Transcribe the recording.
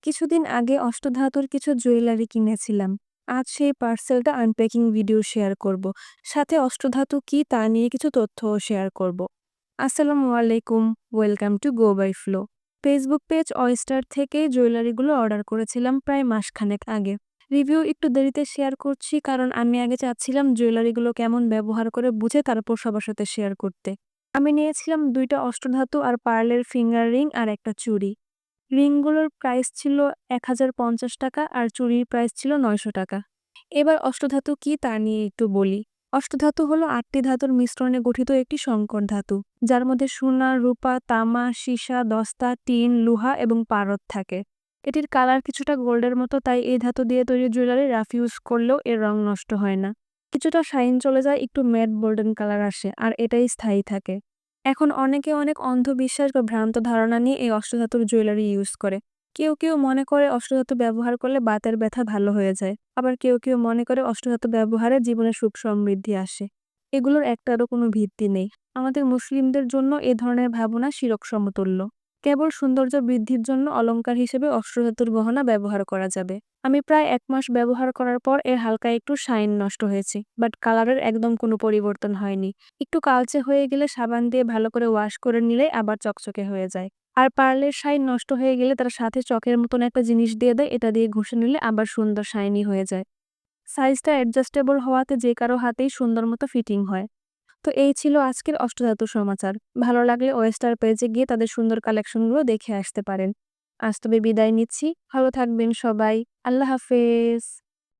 কিছুদিন আগে অষ্টধাতুর কিছু জুয়েলারি কিনেছিলাম। আজ সেই পার্সেলটা আনপ্যাকিং ভিডিও শেয়ার করব। সাথে অষ্টধাতু কি তা নিয়ে কিছু তথ্যও শেয়ার করব। আসসালামু আলাইকুম, welcome to go by flow. Facebook page Oyster থেকে জুয়েলারিগুলো অর্ডার করেছিলাম প্রায় মাসখানেক আগে। রিভিউ একটু দেরিতে শেয়ার করছি কারণ আমি আগে চাচ্ছিলাম জুয়েলারিগুলো কেমন ব্যবহার করে বুঝে তারপর সবার সাথে শেয়ার করতে। আমি নিয়েছিলাম ২টা অষ্টধাতু আর পার্লের ফিঙ্গার রিং আর একটা চুড়ি। রিংগুলোর প্রাইস ছিল ৳১,০৫০ আর চুড়ির প্রাইস ছিল ৳৯০০। এবার অষ্টধাতু কি তা নিয়ে একটু বলি। অষ্টধাতু হলো ৮টি ধাতুর মিশ্রণে গঠিত একটি সংকর ধাতু, যার মধ্যে সোনা, রূপা, তামা, সীসা, দস্তা, টিন, লোহা এবং পারদ থাকে। এটির কালার কিছুটা গোল্ডের মতো, তাই এই ধাতু দিয়ে তৈরি জুয়েলারি রাফ ইউজ করলেও এর রং নষ্ট হয় না। কিছুটা শাইন চলে যায়, একটু ম্যাট গোল্ডেন কালার আসে, আর এটাই স্থায়ী থাকে। এখন অনেকে অনেক অন্ধবিশ্বাস বা ভ্রান্ত ধারণা নিয়ে এই অষ্টধাতুর জুয়েলারি ইউজ করে। কেউ মনে করে অষ্টধাতু ব্যবহার করলে বাতের ব্যথা ভালো হয়ে যায়। আবার কেউ মনে করে অষ্টধাতু ব্যবহারে জীবনে সুখ সমৃদ্ধি আসে। এগুলোর একটারও কোনো ভিত্তি নেই। আমাদের মুসলিমদের জন্য এ ধরনের ভাবনা শিরক সমতুল্য। কেবল সৌন্দর্য বৃদ্ধির জন্য অলংকার হিসেবে অষ্টধাতুর গহনা ব্যবহার করা যাবে। আমি প্রায় ১ মাস ব্যবহার করার পর এর হালকা একটু শাইন নষ্ট হয়েছে, বাট কালারের একদম কোনো পরিবর্তন হয়নি। একটু কালচে হয়ে গেলে সাবান দিয়ে ভালো করে ওয়াশ করে নিলে আবার চকচকে হয়ে যায়। আর পার্লের শাইন নষ্ট হয়ে গেলে তার সাথে চকের মতন একটা জিনিস দিয়ে দেয়, এটা দিয়ে ঘষে নিলে আবার সুন্দর শাইনি হয়ে যায়। সাইজটা অ্যাডজাস্টেবল হওয়াতে যে কারো হাতেই সুন্দর মতো ফিটিং হয়। তো এই ছিল আজকের অষ্টধাতু সমাচার। ভালো লাগলে ওয়েস্টার পেজে গিয়ে তাদের সুন্দর কালেকশনগুলো দেখে আসতে পারেন। আজ তবে বিদায় নিচ্ছি। ভালো থাকবেন সবাই। আল্লাহ হাফেজ।